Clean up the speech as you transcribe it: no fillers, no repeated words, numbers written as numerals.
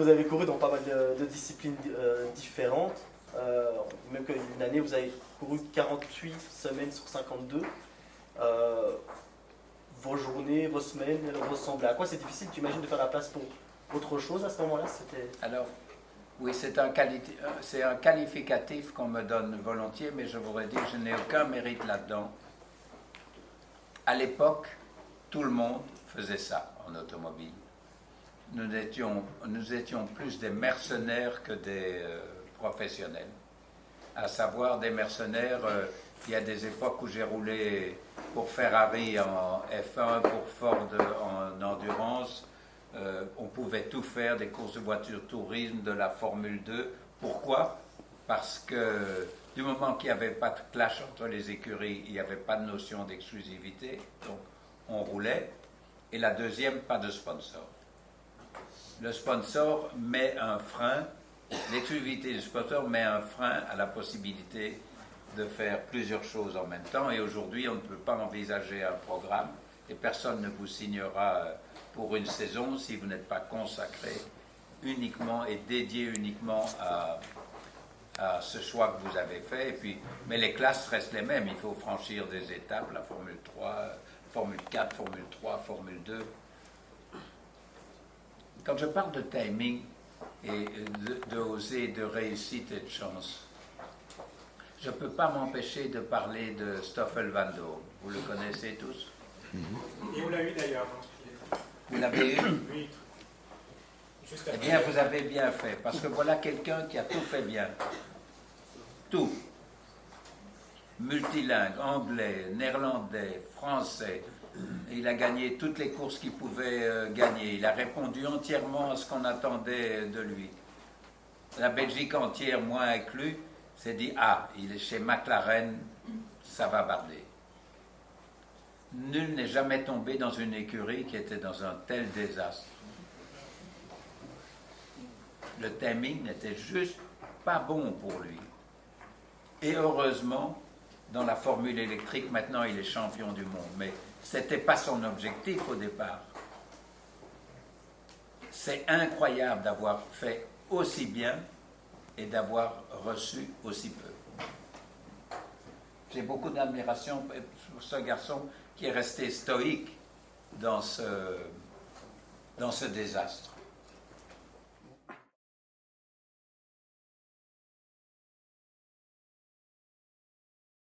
vous avez couru dans pas mal de disciplines différentes. Même qu'une année, vous avez couru 48 semaines sur 52. Vos journées, vos semaines ressemblaient à quoi? C'est difficile, tu imagines, de faire la place pour autre chose à ce moment-là? Alors, oui, c'est un qualificatif qu'on me donne volontiers, mais je voudrais dire que je n'ai aucun mérite là-dedans. À l'époque, tout le monde faisait ça en automobile. Nous étions plus des mercenaires que des professionnels. À savoir des mercenaires, il y a des époques où j'ai roulé pour Ferrari en F1, pour Ford en endurance. On pouvait tout faire, des courses de voiture tourisme, de la Formule 2. Pourquoi? Parce que du moment qu'il n'y avait pas de clash entre les écuries, il n'y avait pas de notion d'exclusivité, donc on roulait. Et la deuxième, pas de sponsor. Le sponsor met un frein, l'exclusivité du sponsor met un frein à la possibilité de faire plusieurs choses en même temps. Et aujourd'hui, on ne peut pas envisager un programme et personne ne vous signera pour une saison si vous n'êtes pas consacré uniquement et dédié uniquement à ce choix que vous avez fait. Et puis, mais les classes restent les mêmes. Il faut franchir des étapes, la Formule 3, Formule 4, Formule 3, Formule 2. Quand je parle de timing et de oser, de réussite et de chance, je ne peux pas m'empêcher de parler de Stoffel Van Dorn. Vous le connaissez tous? Et on l'a eu d'ailleurs. Vous l'avez eu? Oui. Juste Eh bien, vous avez bien fait, parce que voilà quelqu'un qui a tout fait bien. Tout. Multilingue, anglais, néerlandais, français. Il a gagné toutes les courses qu'il pouvait gagner. Il a répondu entièrement à ce qu'on attendait de lui. La Belgique entière, moi inclus, s'est dit « Ah, il est chez McLaren, ça va barder ». Nul n'est jamais tombé dans une écurie qui était dans un tel désastre. Le timing n'était juste pas bon pour lui. Et heureusement, dans la formule électrique, maintenant il est champion du monde. Mais ce n'était pas son objectif au départ. C'est incroyable d'avoir fait aussi bien et d'avoir reçu aussi peu. J'ai beaucoup d'admiration pour ce garçon qui est resté stoïque dans ce désastre.